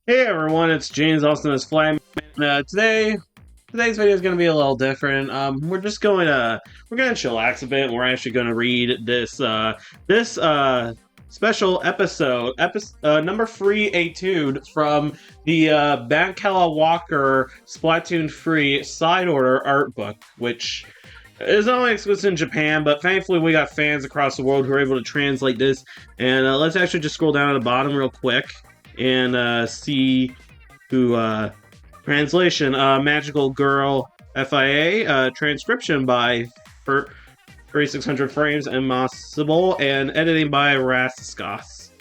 Hey everyone, it's James Austin as Flyman. Today's video is going to be a little different. We're gonna chillax a bit. And we're actually going to read this special episode number 3 Etude from the Bancala Walker Splatoon 3 side order art book, which is only exclusive in Japan, but thankfully we got fans across the world who are able to translate this. And let's actually just scroll down to the bottom real quick and see who translation Magical Girl FIA, transcription by 3600 frames impossible, and editing by Raskas.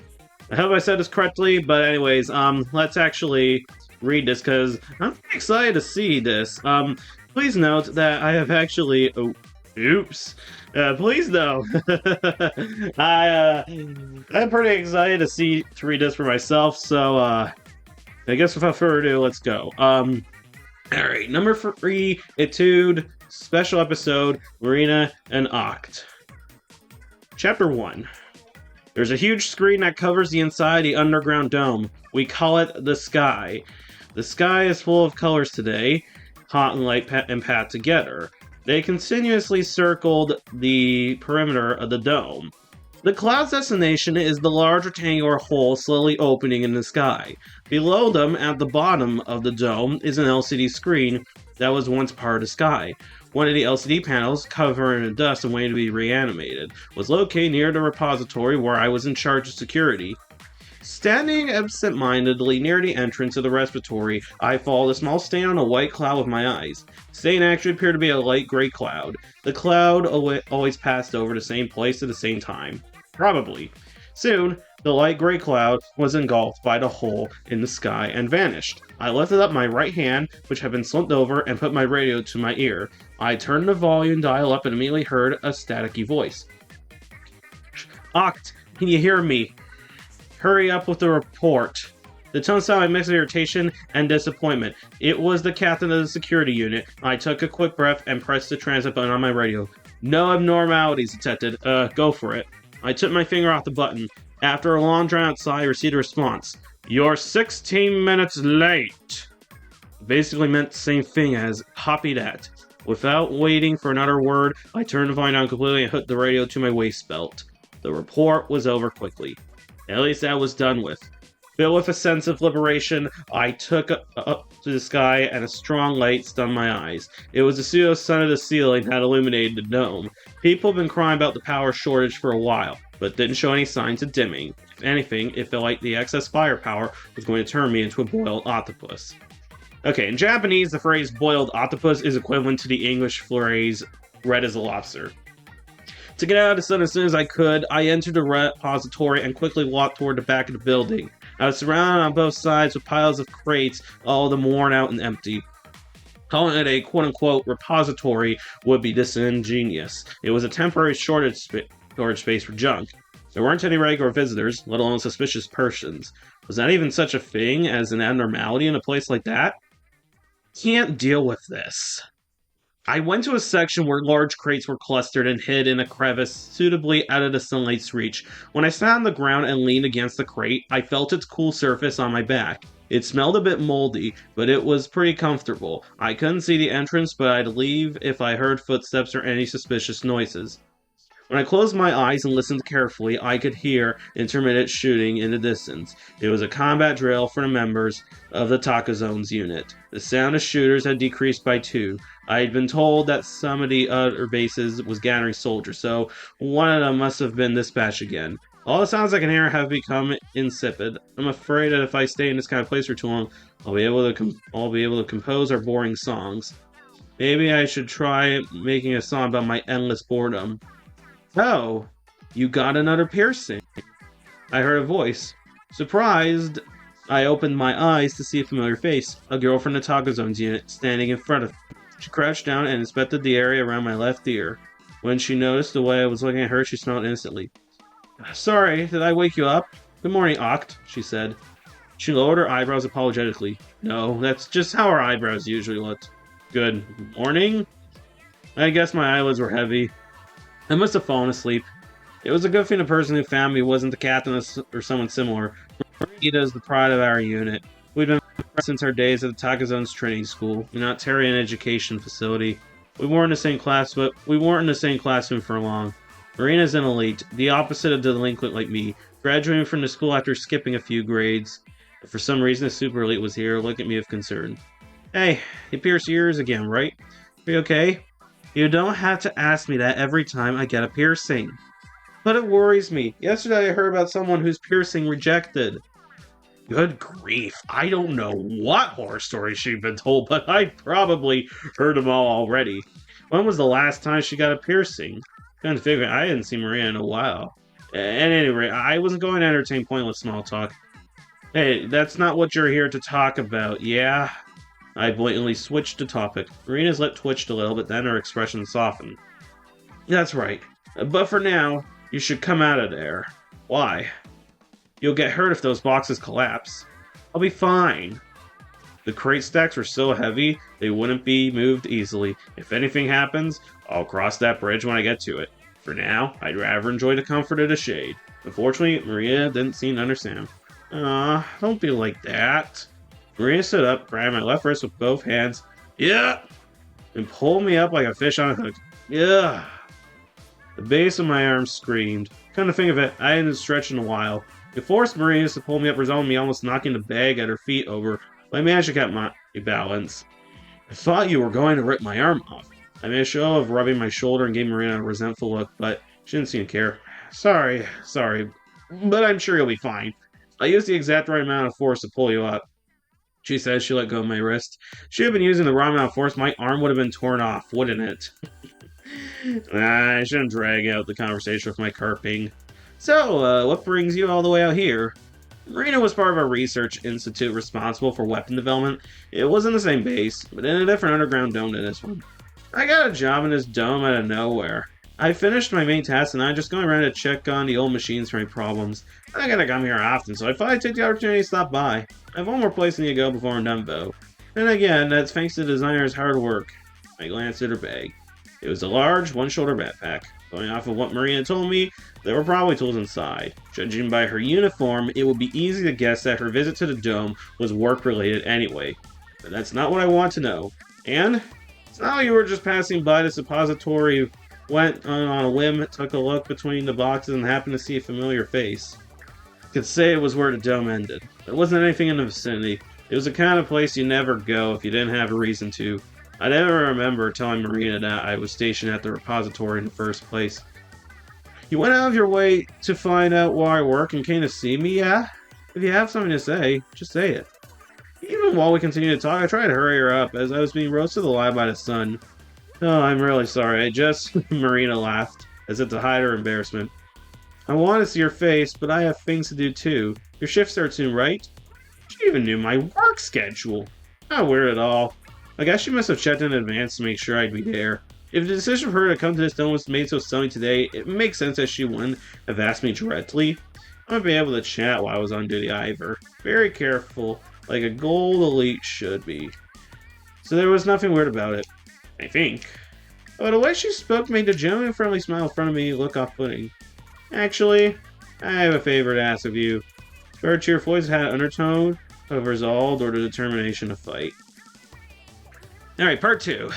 I hope I said this correctly, but anyways, let's actually read this because I'm excited to see this. Please note that I have actually please no. I'm pretty excited to read this for myself, so I guess without further ado, let's go. Alright, number 3, Etude, special episode, Marina and Oct. Chapter 1. There's a huge screen that covers the inside of the underground dome. We call it the sky. The sky is full of colors today, hot and light and pat together. They continuously circled the perimeter of the dome. The cloud's destination is the large rectangular hole slowly opening in the sky. Below them, at the bottom of the dome, is an LCD screen that was once part of the sky. One of the LCD panels, covered in dust and waiting to be reanimated, was located near the repository where I was in charge of security. Standing absent-mindedly near the entrance of the respiratory, I followed a small stain on a white cloud with my eyes. The stain actually appeared to be a light gray cloud. The cloud always passed over the same place at the same time. Probably. Soon, the light gray cloud was engulfed by the hole in the sky and vanished. I lifted up my right hand, which had been slumped over, and put my radio to my ear. I turned the volume dial up and immediately heard a staticky voice. Oct, can you hear me? Hurry up with the report. The tone sounded like a mix of irritation and disappointment. It was the captain of the security unit. I took a quick breath and pressed the transmit button on my radio. No abnormalities detected. Go for it. I took my finger off the button. After a long drawn-out sigh, I received a response. You're 16 minutes late. Basically meant the same thing as copy that. Without waiting for another word, I turned the volume down completely and hooked the radio to my waist belt. The report was over quickly. At least that was done with. Filled with a sense of liberation, I took up to the sky and a strong light stunned my eyes. It was the pseudo sun of the ceiling that illuminated the dome. People have been crying about the power shortage for a while, but didn't show any signs of dimming. If anything, it felt like the excess firepower was going to turn me into a boiled octopus. Okay, in Japanese, the phrase boiled octopus is equivalent to the English phrase red as a lobster. To get out of the sun as soon as I could, I entered the repository and quickly walked toward the back of the building. I was surrounded on both sides with piles of crates, all of them worn out and empty. Calling it a quote-unquote repository would be disingenuous. It was a temporary storage space for junk. There weren't any regular visitors, let alone suspicious persons. Was that even such a thing as an abnormality in a place like that? Can't deal with this. I went to a section where large crates were clustered and hid in a crevice suitably out of the sunlight's reach. When I sat on the ground and leaned against the crate, I felt its cool surface on my back. It smelled a bit moldy, but it was pretty comfortable. I couldn't see the entrance, but I'd leave if I heard footsteps or any suspicious noises. When I closed my eyes and listened carefully, I could hear intermittent shooting in the distance. It was a combat drill for the members of the Taka Zone's unit. The sound of shooters had decreased by 2. I had been told that some of the other bases was gathering soldiers, so one of them must have been dispatched again. All the sounds I can hear have become insipid. I'm afraid that if I stay in this kind of place for too long, I'll be able to compose our boring songs. Maybe I should try making a song about my endless boredom. Oh, you got another piercing. I heard a voice. Surprised, I opened my eyes to see a familiar face, a girl from the Taka Zone's unit, standing in front of me. She crouched down and inspected the area around my left ear. When she noticed the way I was looking at her, she smiled instantly. Sorry, did I wake you up? Good morning, Oct, she said. She lowered her eyebrows apologetically. No, that's just how her eyebrows usually looked. Good morning? I guess my eyelids were heavy. I must have fallen asleep. It was a good thing the person who found me wasn't the captain or someone similar. Marita is the pride of our unit. We'd Since our days at the Takazone's training school, the Notarian education facility. We weren't in the same class, but we weren't in the same classroom for long. Marina's an elite, the opposite of delinquent like me, graduating from the school after skipping a few grades. If for some reason the super elite was here, look at me with concern. Hey, you pierced your ears again, right? Are you okay? You don't have to ask me that every time I get a piercing. But it worries me. Yesterday I heard about someone whose piercing rejected. Good grief. I don't know what horror stories she'd been told, but I probably heard them all already. When was the last time she got a piercing? Couldn't figure I hadn't seen Maria in a while. At any rate, I wasn't going to entertain pointless small talk. Hey, that's not what you're here to talk about, yeah? I blatantly switched the topic. Marina's lip twitched a little, but then her expression softened. That's right. But for now, you should come out of there. Why? You'll get hurt if those boxes collapse. I'll be fine. The crate stacks were so heavy, they wouldn't be moved easily. If anything happens, I'll cross that bridge when I get to it. For now, I'd rather enjoy the comfort of the shade. Unfortunately, Maria didn't seem to understand. Don't be like that. Maria stood up, grabbed my left wrist with both hands. Yeah! And pulled me up like a fish on a hook. Yeah! The base of my arm screamed. Come to think of it, I hadn't stretched in a while. It forced Maria to pull me up, resulting in me almost knocking the bag at her feet over, but I managed to keep my balance. I thought you were going to rip my arm off. I made a show of rubbing my shoulder and gave Marina a resentful look, but she didn't seem to care. Sorry, but I'm sure you'll be fine. I used the exact right amount of force to pull you up. She said she let go of my wrist. If she had been using the wrong amount of force, my arm would have been torn off, wouldn't it? I shouldn't drag out the conversation with my carping. So, what brings you all the way out here? Marina was part of a research institute responsible for weapon development. It wasn't the same base, but in a different underground dome than this one. I got a job in this dome out of nowhere. I finished my main task and I'm just going around to check on the old machines for any problems. I gotta come here often, so I thought I'd take the opportunity to stop by. I have one more place I need to go before I'm done, though. And again, that's thanks to the designer's hard work. I glanced at her bag. It was a large, one-shoulder backpack. Going off of what Marina told me, there were probably tools inside. Judging by her uniform, it would be easy to guess that her visit to the dome was work-related anyway. But that's not what I want to know. And it's not like you were just passing by the suppository, went on a whim, took a look between the boxes, and happened to see a familiar face. I could say it was where the dome ended. There wasn't anything in the vicinity. It was the kind of place you never go if you didn't have a reason to. I never remember telling Marina that I was stationed at the repository in the first place. You went out of your way to find out where I work and came to see me, yeah? If you have something to say, just say it. Even while we continued to talk, I tried to hurry her up as I was being roasted alive by the sun. Oh, I'm really sorry. I just... Marina laughed, as if to hide her embarrassment. I want to see your face, but I have things to do too. Your shift starts soon, right? She even knew my work schedule. Not weird at all. I guess she must have checked in advance to make sure I'd be there. If the decision for her to come to this dome was made so sunny today, it makes sense that she wouldn't have asked me directly. I would be able to chat while I was on duty either. Very careful, like a gold elite should be. So there was nothing weird about it, I think. But the way she spoke made the genuine friendly smile in front of me look off-putting. Actually, I have a favor to ask of you. Her cheerful voice had an undertone of resolve or the determination to fight. Alright, part 2.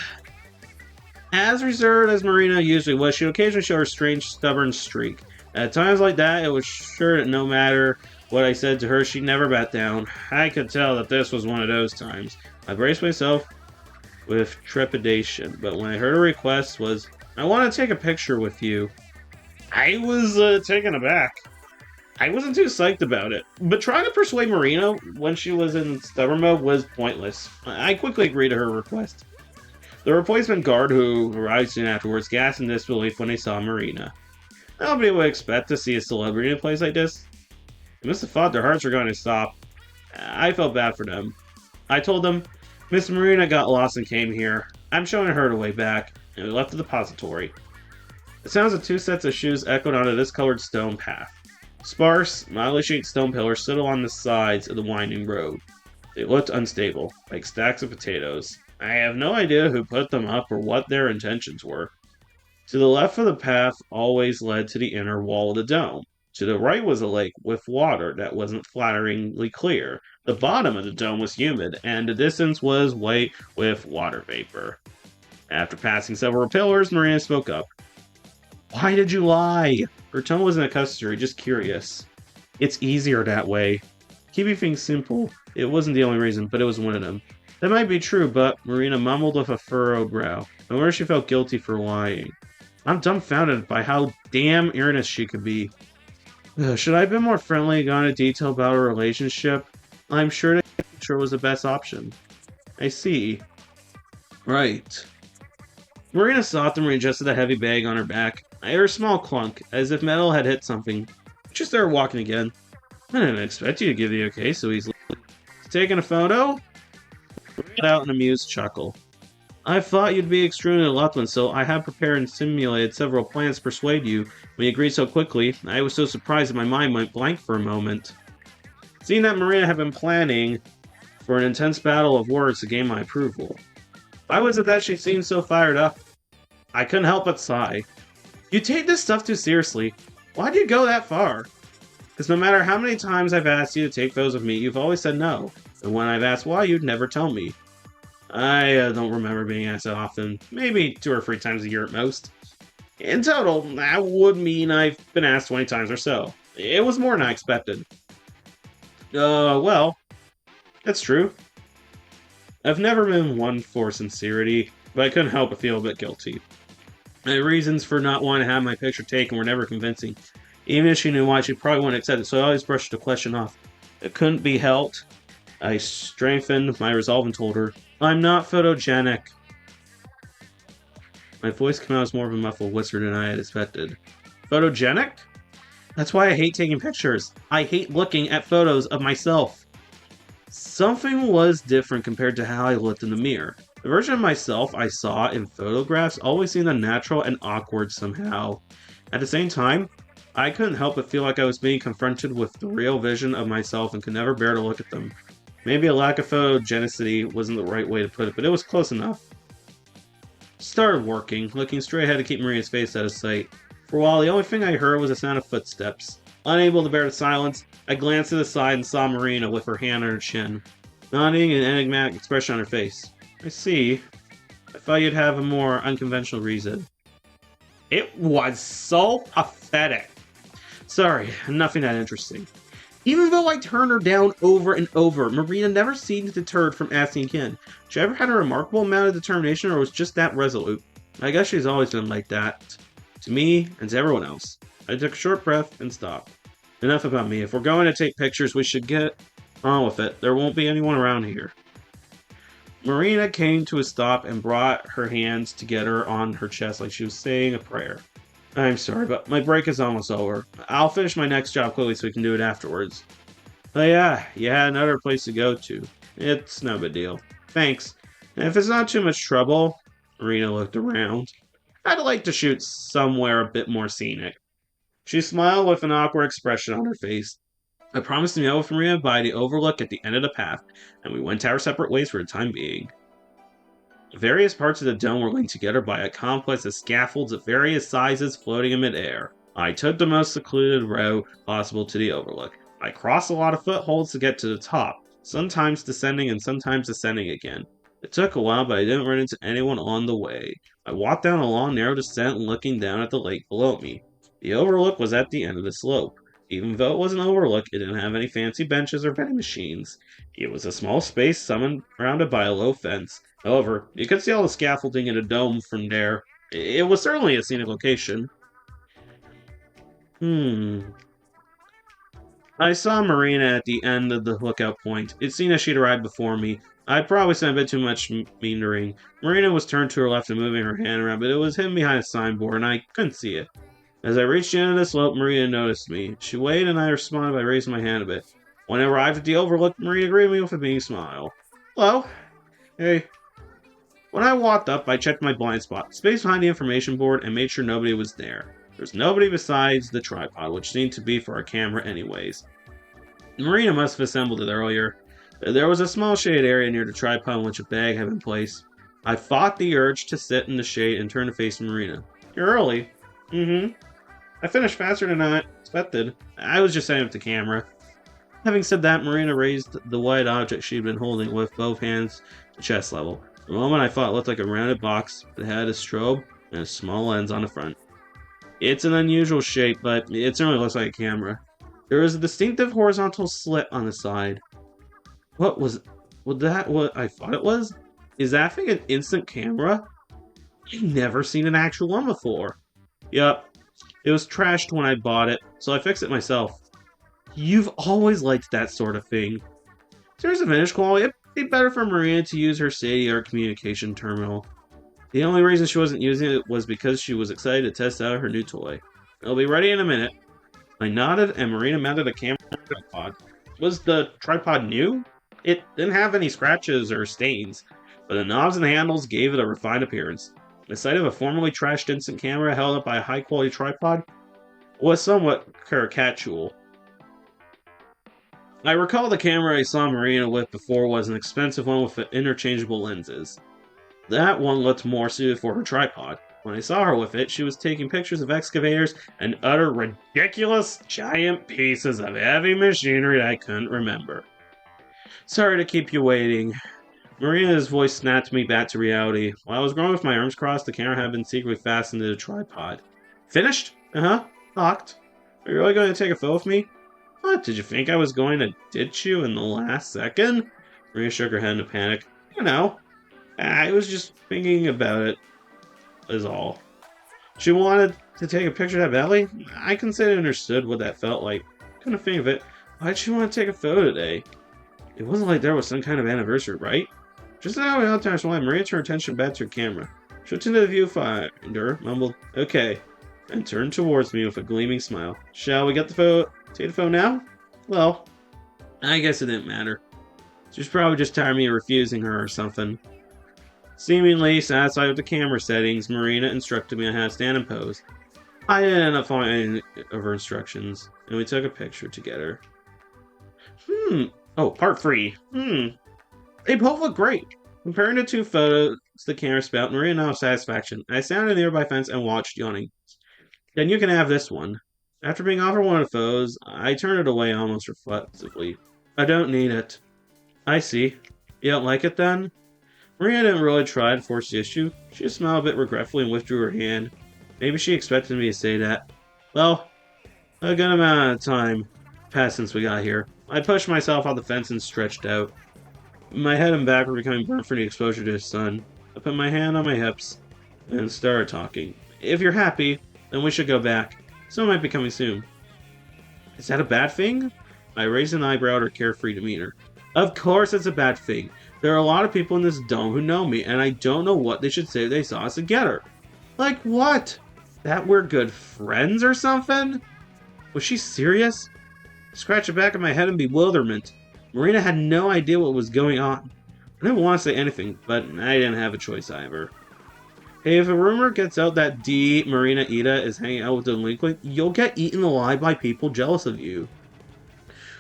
As reserved as Marina usually was, she occasionally showed her strange, stubborn streak. At times like that, it was sure that no matter what I said to her, she'd never bat down. I could tell that this was one of those times. I braced myself with trepidation, but when I heard her request was, I want to take a picture with you. I was taken aback. I wasn't too psyched about it, but trying to persuade Marina when she was in stubborn mode was pointless. I quickly agreed to her request. The replacement guard who arrived soon afterwards gasped in disbelief when they saw Marina. Nobody would expect to see a celebrity in a place like this. They must have thought their hearts were going to stop. I felt bad for them. I told them, Miss Marina got lost and came here. I'm showing her the way back, and we left the depository. The sounds of 2 sets of shoes echoed onto this colored stone path. Sparse, mildly shaped stone pillars stood along the sides of the winding road. They looked unstable, like stacks of potatoes. I have no idea who put them up or what their intentions were. To the left of the path always led to the inner wall of the dome. To the right was a lake with water that wasn't flatteringly clear. The bottom of the dome was humid, and the distance was white with water vapor. After passing several pillars, Marina spoke up. Why did you lie? Her tone wasn't accusatory, just curious. It's easier that way. Keeping things simple. It wasn't the only reason, but it was one of them. That might be true, but Marina mumbled with a furrowed brow. I wonder if she felt guilty for lying. I'm dumbfounded by how damn earnest she could be. Should I have been more friendly, gone into detail about our relationship? I'm sure that picture was the best option. I see. Right. Marina stopped and readjusted the heavy bag on her back. I heard a small clunk, as if metal had hit something. She started walking again. I didn't expect you to give the okay so easily. Taking a photo? Let out an amused chuckle. I thought you'd be extremely reluctant, so I have prepared and simulated several plans to persuade you. When you agreed so quickly, I was so surprised that my mind went blank for a moment. Seeing that Marina had been planning for an intense battle of words to gain my approval. Why was it that she seemed so fired up? I couldn't help but sigh. You take this stuff too seriously. Why do you go that far? Because no matter how many times I've asked you to take photos of me, you've always said no. And when I've asked why, you'd never tell me. I don't remember being asked that often. Maybe 2 or 3 times a year at most. In total, that would mean I've been asked 20 times or so. It was more than I expected. Well, that's true. I've never been one for sincerity, but I couldn't help but feel a bit guilty. My reasons for not wanting to have my picture taken were never convincing. Even if she knew why, she probably wouldn't accept it, so I always brushed the question off. It couldn't be helped. I strengthened my resolve and told her, I'm not photogenic. My voice came out as more of a muffled whisper than I had expected. Photogenic? That's why I hate taking pictures. I hate looking at photos of myself. Something was different compared to how I looked in the mirror. The version of myself I saw in photographs always seemed unnatural and awkward somehow. At the same time, I couldn't help but feel like I was being confronted with the real vision of myself and could never bear to look at them. Maybe a lack of photogenicity wasn't the right way to put it, but it was close enough. Started working, looking straight ahead to keep Maria's face out of sight. For a while, the only thing I heard was the sound of footsteps. Unable to bear the silence, I glanced to the side and saw Marina with her hand on her chin, nodding an enigmatic expression on her face. I see. I thought you'd have a more unconventional reason. It was so pathetic. Sorry, nothing that interesting. Even though I turned her down over and over, Marina never seemed deterred from asking again. She ever had a remarkable amount of determination or was just that resolute? I guess she's always been like that. To me and to everyone else. I took a short breath and stopped. Enough about me. If we're going to take pictures, we should get on with it. There won't be anyone around here. Marina came to a stop and brought her hands together on her chest like she was saying a prayer. I'm sorry, but my break is almost over. I'll finish my next job quickly so we can do it afterwards. Oh yeah, you had another place to go to. It's no big deal. Thanks. And if it's not too much trouble, Marina looked around. I'd like to shoot somewhere a bit more scenic. She smiled with an awkward expression on her face. I promised to meet with Marina by the overlook at the end of the path, and we went our separate ways for the time being. Various parts of the dome were linked together by a complex of scaffolds of various sizes floating in midair. I took the most secluded route possible to the overlook. I crossed a lot of footholds to get to the top, sometimes descending and sometimes ascending again. It took a while, but I didn't run into anyone on the way. I walked down a long, narrow descent looking down at the lake below me. The overlook was at the end of the slope. Even though it was an overlook, it didn't have any fancy benches or vending machines. It was a small space surrounded by a low fence. However, you could see all the scaffolding in a dome from there. It was certainly a scenic location. I saw Marina at the end of the lookout point. It seemed as she'd arrived before me. I'd probably said a bit too much meandering. Marina was turned to her left and moving her hand around, but it was hidden behind a signboard, and I couldn't see it. As I reached the end of the slope, Marina noticed me. She waved, and I responded by raising my hand a bit. When I arrived at the overlook, Marina greeted me with a beaming smile. Hello. Hey. When I walked up, I checked my blind spot, space behind the information board, and made sure nobody was there. There was nobody besides the tripod, which seemed to be for our camera anyways. Marina must have assembled it earlier. There was a small shade area near the tripod in which a bag had been placed. I fought the urge to sit in the shade and turn to face Marina. You're early. Mm-hmm. I finished faster than I expected. I was just setting up the camera. Having said that, Marina raised the white object she'd been holding with both hands to chest level. For a moment I thought it looked like a rounded box, but it had a strobe and a small lens on the front. It's an unusual shape, but it certainly looks like a camera. There is a distinctive horizontal slit on the side. Was that what I thought it was? Is that thing an instant camera? I've never seen an actual one before. Yup, it was trashed when I bought it, so I fixed it myself. You've always liked that sort of thing. In terms of image quality, it'd be better for Marina to use her state-of-the-art communication terminal. The only reason she wasn't using it was because she was excited to test out her new toy. It'll be ready in a minute. I nodded, and Marina mounted a camera tripod. Was the tripod new? It didn't have any scratches or stains, but the knobs and handles gave it a refined appearance. The sight of a formerly trashed instant camera held up by a high-quality tripod was somewhat caricatural. I recall the camera I saw Marina with before was an expensive one with interchangeable lenses. That one looked more suited for her tripod. When I saw her with it, she was taking pictures of excavators and other ridiculous giant pieces of heavy machinery that I couldn't remember. Sorry to keep you waiting. Marina's voice snapped me back to reality. While I was going with my arms crossed, the camera had been secretly fastened to the tripod. Finished? Uh-huh. Locked. Are you really going to take a photo of me? What, did you think I was going to ditch you in the last second? Maria shook her head in a panic. You know, I was just thinking about it, is all. She wanted to take a picture of that belly? I considered understood what that felt like. Couldn't think of it. Why'd she want to take a photo today? It wasn't like there was some kind of anniversary, right? Just as how the times why Maria turned her attention back to her camera. She looked into the viewfinder, mumbled, okay, and turned towards me with a gleaming smile. Shall we get the photo? Take the phone now? Well, I guess it didn't matter. She was probably just tired of me refusing her or something. Seemingly satisfied with the camera settings, Marina instructed me on how to stand and pose. I didn't end up following any of her instructions, and we took a picture together. Oh, part 3. They both look great. Comparing the two photos the camera spout, Maria nodded satisfaction. I sat on a nearby fence and watched, yawning. Then you can have this one. After being offered one of the photos, I turned it away almost reflexively. I don't need it. I see. You don't like it then? Maria didn't really try to force the issue. She just smiled a bit regretfully and withdrew her hand. Maybe she expected me to say that. Well, a good amount of time passed since we got here. I pushed myself off the fence and stretched out. My head and back were becoming burnt from the exposure to the sun. I put my hand on my hips and started talking. If you're happy, then we should go back. Someone might be coming soon. Is that a bad thing? I raised an eyebrow at her carefree demeanor. Of course it's a bad thing. There are a lot of people in this dome who know me, and I don't know what they should say if they saw us together. Like what? That we're good friends or something? Was she serious? I scratched the back of my head in bewilderment. Marina had no idea what was going on. I didn't want to say anything, but I didn't have a choice either. Hey, if a rumor gets out that Marina Ida is hanging out with the delinquent, you'll get eaten alive by people jealous of you.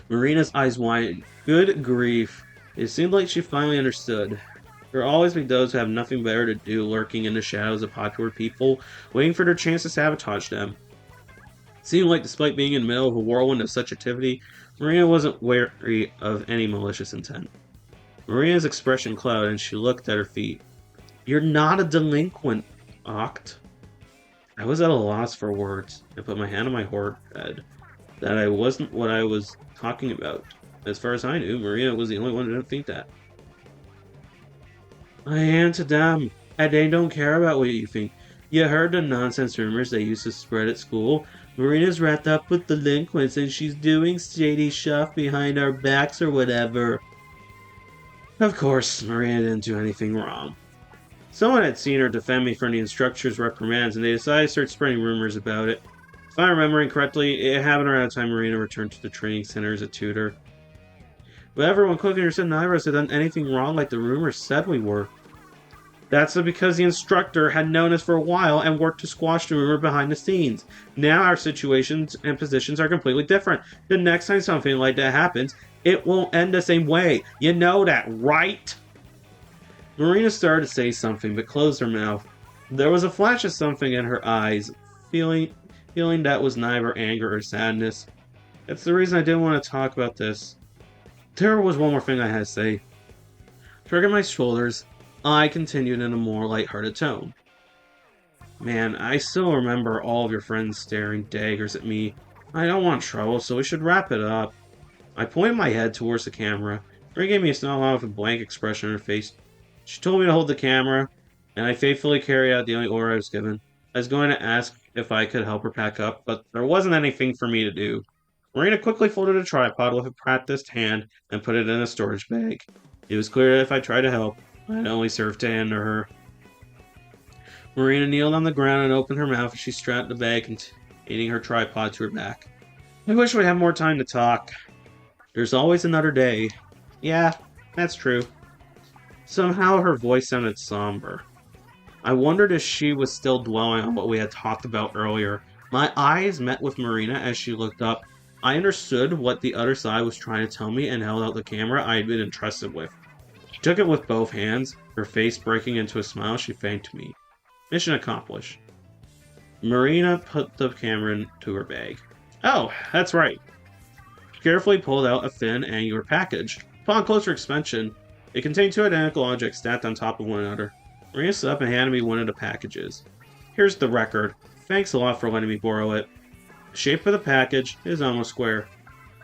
Marina's eyes widened. Good grief. It seemed like she finally understood. There will always be those who have nothing better to do lurking in the shadows of popular people, waiting for their chance to sabotage them. It seemed like despite being in the middle of a whirlwind of such activity, Marina wasn't wary of any malicious intent. Marina's expression clouded and she looked at her feet. You're not a delinquent, Oct. I was at a loss for words. I put my hand on my forehead. That I wasn't what I was talking about. As far as I knew, Marina was the only one who didn't think that. I am to them, and they don't care about what you think. You heard the nonsense rumors they used to spread at school. Marina's wrapped up with delinquents and she's doing shady stuff behind our backs or whatever. Of course, Marina didn't do anything wrong. Someone had seen her defend me from the instructor's reprimands, and they decided to start spreading rumors about it. If I'm remembering correctly, it happened around the time Marina returned to the training center as a tutor. But everyone quickly understood neither of us had done anything wrong like the rumors said we were. That's because the instructor had known us for a while and worked to squash the rumor behind the scenes. Now our situations and positions are completely different. The next time something like that happens, it won't end the same way. You know that, right? Marina started to say something, but closed her mouth. There was a flash of something in her eyes, feeling feeling that was neither anger or sadness. That's the reason I didn't want to talk about this. There was one more thing I had to say. Shrugging my shoulders, I continued in a more lighthearted tone. Man, I still remember all of your friends staring daggers at me. I don't want trouble, so we should wrap it up. I pointed my head towards the camera. Ray gave me a smile with a blank expression on her face. She told me to hold the camera, and I faithfully carried out the only order I was given. I was going to ask if I could help her pack up, but there wasn't anything for me to do. Marina quickly folded a tripod with a practiced hand and put it in a storage bag. It was clear that if I tried to help, I'd only serve to hinder her. Marina kneeled on the ground and opened her mouth as she strapped the bag containing her tripod to her back. I wish we had more time to talk. There's always another day. Yeah, that's true. Somehow her voice sounded somber. I wondered if she was still dwelling on what we had talked about earlier. My eyes met with Marina as she looked up. I understood what the other side was trying to tell me and held out the camera I had been entrusted with. She took it with both hands, her face breaking into a smile. She thanked me. Mission accomplished. Marina put the camera into her bag. Oh, that's right. She carefully pulled out a thin, angular package. Upon closer inspection, it contained two identical objects stacked on top of one another. Marina stood up and handed me one of the packages. Here's the record. Thanks a lot for letting me borrow it. The shape of the package is almost square.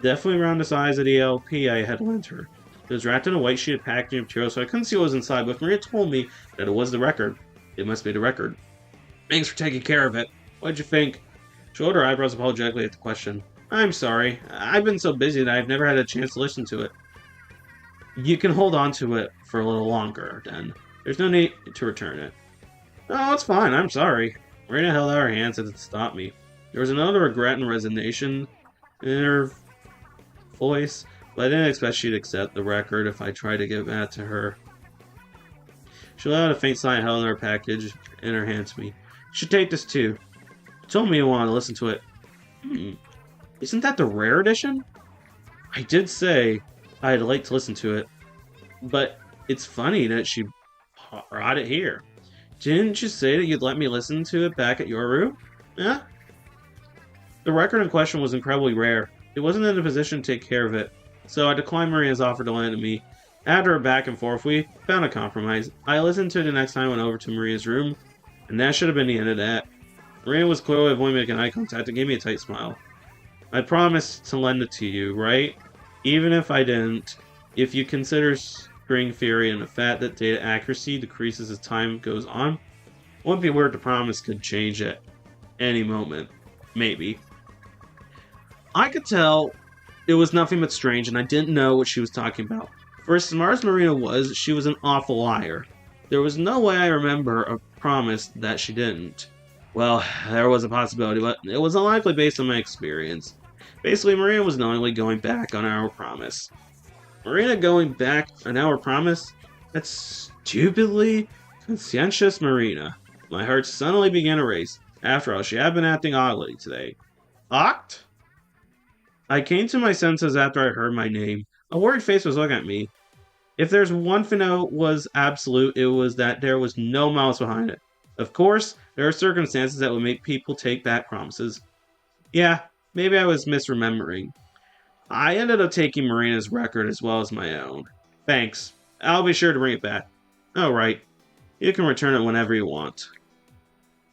Definitely around the size of the LP I had lent her. It was wrapped in a white sheet of packaging material, so I couldn't see what was inside, but Maria told me that it was the record. It must be the record. Thanks for taking care of it. What'd you think? She rolled her eyebrows apologetically at the question. I'm sorry. I've been so busy that I've never had a chance to listen to it. You can hold on to it for a little longer, then. There's no need to return it. Oh, it's fine. I'm sorry. Marina held out her hands as it stopped me. There was another regret and resignation in her voice, but I didn't expect she'd accept the record if I tried to give that to her. She let out a faint sigh and held her package in her hand to me. You should take this too. You told me you wanted to listen to it. Isn't that the rare edition? I did say I'd like to listen to it, but it's funny that she brought it here. Didn't you say that you'd let me listen to it back at your room? Yeah? The record in question was incredibly rare. It wasn't in a position to take care of it, so I declined Maria's offer to lend it to me. After a back and forth, we found a compromise. I listened to it the next time I went over to Maria's room, and that should have been the end of that. Maria was clearly avoiding making eye contact and gave me a tight smile. I promised to lend it to you, right? Even if I didn't, if you consider string theory and the fact that data accuracy decreases as time goes on, it wouldn't be weird the promise could change at any moment. Maybe. I could tell it was nothing but strange, and I didn't know what she was talking about. For as smart as Marina was, she was an awful liar. There was no way I remember a promise that she didn't. Well, there was a possibility, but it was unlikely based on my experience. Basically, Marina was knowingly going back on our promise. Marina going back on our promise? That's stupidly conscientious Marina. My heart suddenly began to race. After all, she had been acting oddly today. Oct? I came to my senses after I heard my name. A worried face was looking at me. If there's one thing that was absolute, it was that there was no malice behind it. Of course, there are circumstances that would make people take back promises. Yeah, maybe I was misremembering. I ended up taking Marina's record as well as my own. Thanks. I'll be sure to bring it back. Oh, right. You can return it whenever you want.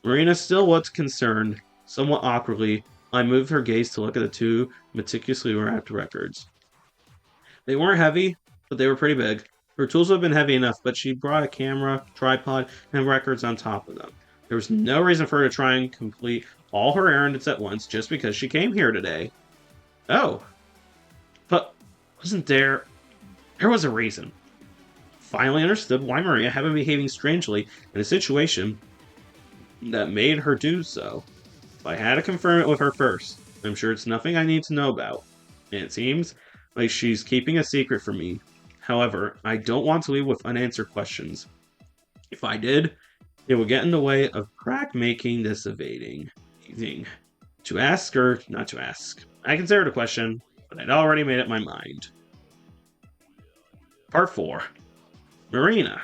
Marina still looked concerned. Somewhat awkwardly, I moved her gaze to look at the two meticulously wrapped records. They weren't heavy, but they were pretty big. Her tools would have been heavy enough, but she brought a camera, tripod, and records on top of them. There was no reason for her to try and complete all her errands at once just because she came here today. Oh. But wasn't there... There was a reason. Finally understood why Maria had been behaving strangely in a situation that made her do so. If I had to confirm it with her first, I'm sure it's nothing I need to know about. And it seems like she's keeping a secret from me. However, I don't want to leave with unanswered questions. If I did, it would get in the way of crack making this evading. To ask or not to ask. I considered a question, but I'd already made up my mind. Part 4. Marina.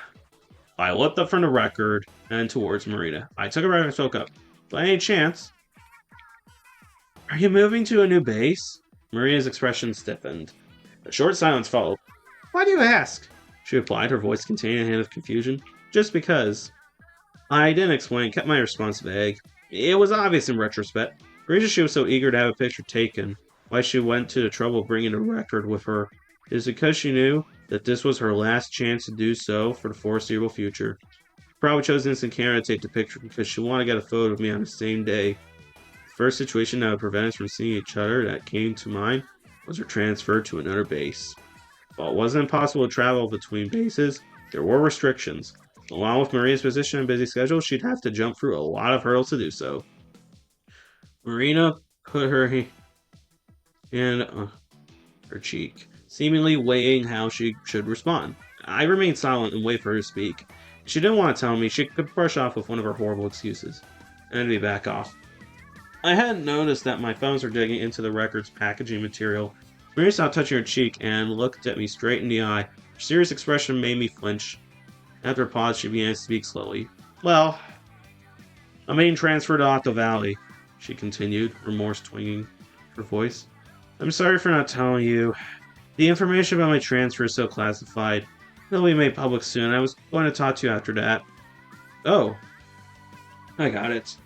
I looked up from the record and towards Marina. I took a breath and spoke up. By any chance, Are you moving to a new base? Maria's expression stiffened. A short silence followed. Why do you ask? She replied, her voice containing a hint of confusion. Just because. I didn't explain, kept my response vague. It was obvious in retrospect. The reason she was so eager to have a picture taken, why she went to the trouble of bringing a record with her, is because she knew that this was her last chance to do so for the foreseeable future. She probably chose instant camera to take the picture because she wanted to get a photo of me on the same day. The first situation that would prevent us from seeing each other that came to mind was her transfer to another base. While it wasn't impossible to travel between bases, there were restrictions. Along with Maria's position and busy schedule, she'd have to jump through a lot of hurdles to do so. Marina put her hand on her cheek, seemingly weighing how she should respond. I remained silent and waited for her to speak. If she didn't want to tell me, she could brush off with one of her horrible excuses, and be back off. I hadn't noticed that my thumbs were digging into the record's packaging material. Maria stopped touching her cheek and looked at me straight in the eye. Her serious expression made me flinch. After a pause, she began to speak slowly. Well, I'm being transferred to Otto Valley, she continued, remorse twinging her voice. I'm sorry for not telling you. The information about my transfer is so classified. It'll be made public soon. I was going to talk to you after that. Oh. I got it.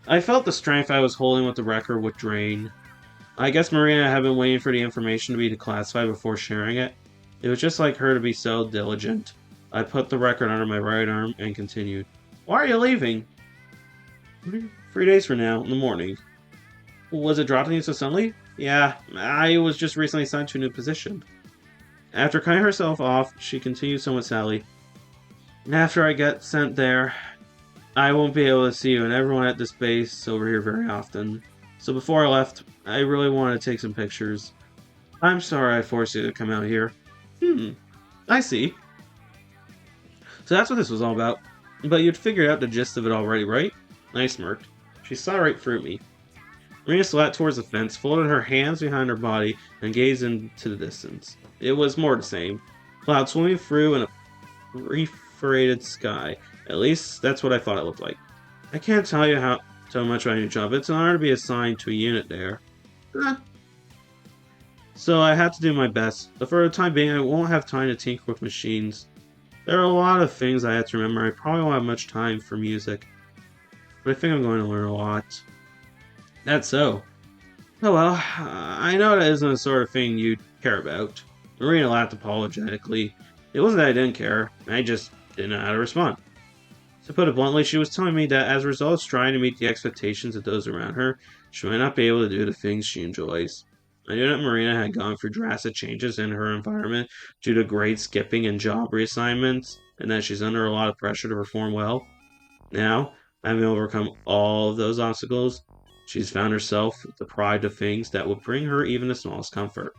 I felt the strength I was holding with the record would drain. I guess Marina had been waiting for the information to be declassified before sharing it. It was just like her to be so diligent. I put the record under my right arm and continued. Why are you leaving? 3 days from now, in the morning. Was it dropping you so suddenly? Yeah, I was just recently assigned to a new position. After cutting herself off, she continued somewhat sadly. After I get sent there, I won't be able to see you and everyone at this base over here very often. So before I left, I really wanted to take some pictures. I'm sorry I forced you to come out here. I see. So that's what this was all about. But you'd figured out the gist of it already, right? I smirked. She saw right through me. Marina slat towards the fence, folded her hands behind her body, and gazed into the distance. It was more the same. Clouds swimming through in a perforated sky. At least, that's what I thought it looked like. I can't tell you so much about your job. It's an honor to be assigned to a unit there. So I have to do my best, but for the time being, I won't have time to tinker with machines. There are a lot of things I have to remember. I probably won't have much time for music. But I think I'm going to learn a lot. That's so. Oh well, I know that isn't the sort of thing you'd care about. Marina laughed apologetically. It wasn't that I didn't care, I just didn't know how to respond. To put it bluntly, she was telling me that as a result of trying to meet the expectations of those around her, she might not be able to do the things she enjoys. I knew that Marina had gone through drastic changes in her environment due to grade skipping and job reassignments, and that she's under a lot of pressure to perform well. Now, having overcome all of those obstacles, she's found herself deprived of things that would bring her even the smallest comfort.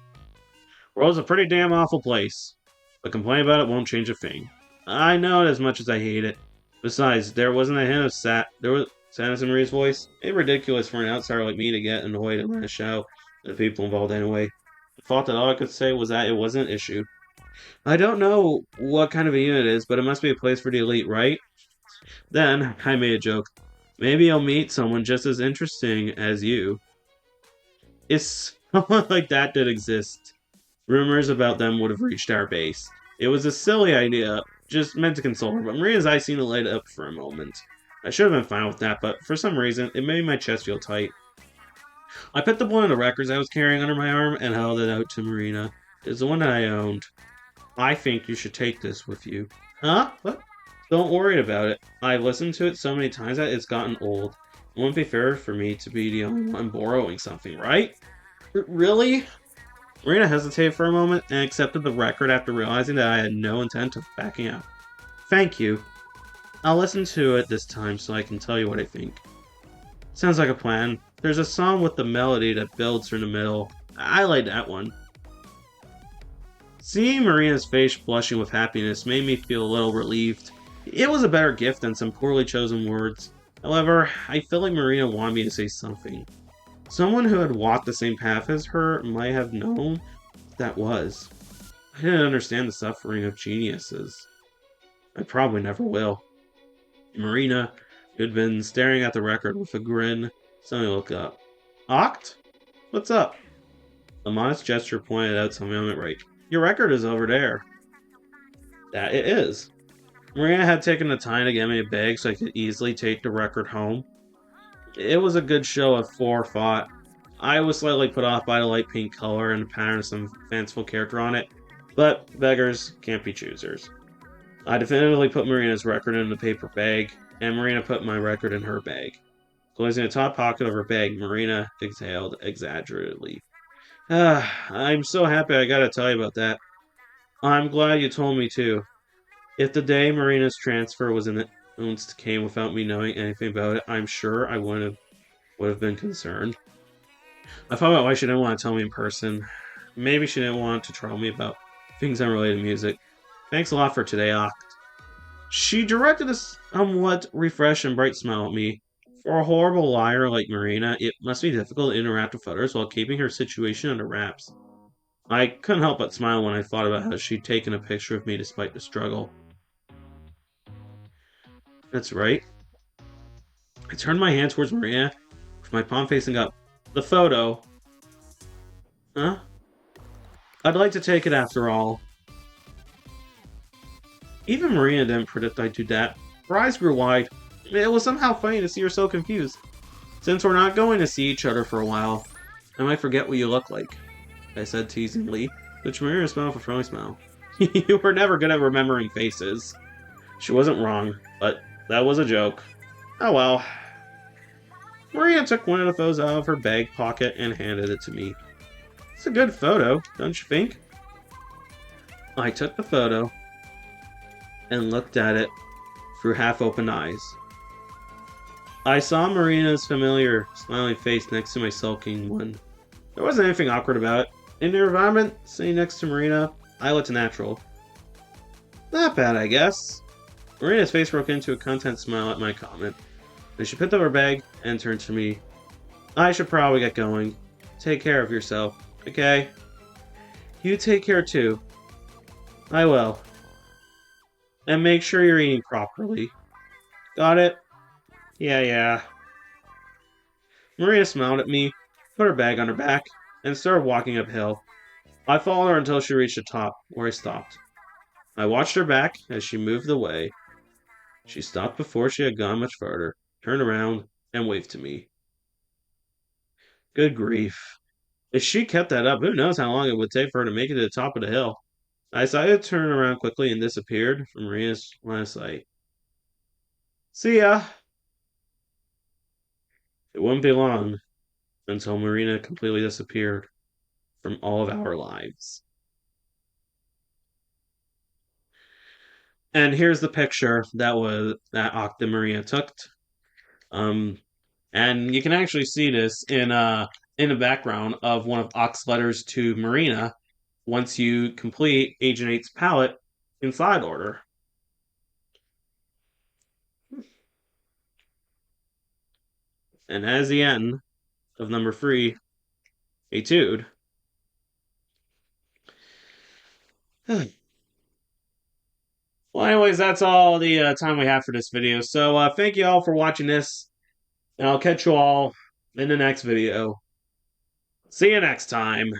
The world's a pretty damn awful place, but complaining about it won't change a thing. I know it as much as I hate it. Besides, there wasn't a hint of sadness in Maria's voice. It's ridiculous for an outsider like me to get annoyed and lash out at the people involved anyway. I thought that all I could say was that it wasn't an issue. I don't know what kind of a unit it is, but it must be a place for the elite, right? Then, I made a joke. Maybe you'll meet someone just as interesting as you. If someone like that did exist, rumors about them would have reached our base. It was a silly idea, just meant to console her, but Maria's eyes seemed to light up for a moment. I should have been fine with that, but for some reason, it made my chest feel tight. I picked up one of the records I was carrying under my arm and held it out to Marina. It's the one that I owned. I think you should take this with you. Huh? What? Don't worry about it. I've listened to it so many times that it's gotten old. It wouldn't be fair for me to be the only one borrowing something, right? Really? Marina hesitated for a moment and accepted the record after realizing that I had no intent of backing out. Thank you. I'll listen to it this time so I can tell you what I think. Sounds like a plan. There's a song with the melody that builds through the middle. I like that one. Seeing Marina's face blushing with happiness made me feel a little relieved. It was a better gift than some poorly chosen words. However, I felt like Marina wanted me to say something. Someone who had walked the same path as her might have known what that was. I didn't understand the suffering of geniuses. I probably never will. Marina, who had been staring at the record with a grin, suddenly looked up. Oct? What's up? A modest gesture pointed out something on the right. Your record is over there. That it is. Maria had taken the time to get me a bag so I could easily take the record home. It was a good show of forethought. I was slightly put off by the light pink color and the pattern of some fanciful character on it, but beggars can't be choosers. I definitively put Marina's record in the paper bag, and Marina put my record in her bag. Closing the top pocket of her bag, Marina exhaled exaggeratedly. I'm so happy I gotta tell you about that. I'm glad you told me too. If the day Marina's transfer was announced came without me knowing anything about it, I'm sure I would have been concerned. I thought about why she didn't want to tell me in person. Maybe she didn't want to trouble me about things unrelated to music. Thanks a lot for today, Oct. She directed a somewhat refreshed and bright smile at me. For a horrible liar like Marina, it must be difficult to interact with others while keeping her situation under wraps. I couldn't help but smile when I thought about how she'd taken a picture of me despite the struggle. That's right. I turned my hand towards Marina, with my palm facing up. The photo. Huh? I'd like to take it after all. Even Marina didn't predict I'd do that. Her eyes grew wide. It was somehow funny to see her so confused. Since we're not going to see each other for a while, I might forget what you look like, I said teasingly, which Marina smiled with a friendly smile. You were never good at remembering faces. She wasn't wrong, but that was a joke. Oh well. Marina took one of the photos out of her bag pocket and handed it to me. It's a good photo, don't you think? I took the photo and looked at it through half-open eyes. I saw Marina's familiar, smiling face next to my sulking one. There wasn't anything awkward about it. In the environment, sitting next to Marina, I looked natural. Not bad, I guess. Marina's face broke into a content smile at my comment. Then she picked up her bag and turned to me. I should probably get going. Take care of yourself, okay? You take care too. I will. And make sure you're eating properly. Got it? Yeah. Maria smiled at me, put her bag on her back, and started walking uphill. I followed her until she reached the top, where I stopped. I watched her back as she moved away. She stopped before she had gone much farther, turned around, and waved to me. Good grief. If she kept that up, who knows how long it would take for her to make it to the top of the hill. I decided to turn around quickly and disappeared from Maria's line of sight. See ya! It wouldn't be long until Marina completely disappeared from all of our lives. And here's the picture that Octa Marina took. Um, and you can actually see this in the background of one of Oct's letters to Marina once you complete Agent 8's palette in side order. And as the end of number 3, Etude. Well, anyways, that's all the time we have for this video. So, thank you all for watching this, and I'll catch you all in the next video. See you next time.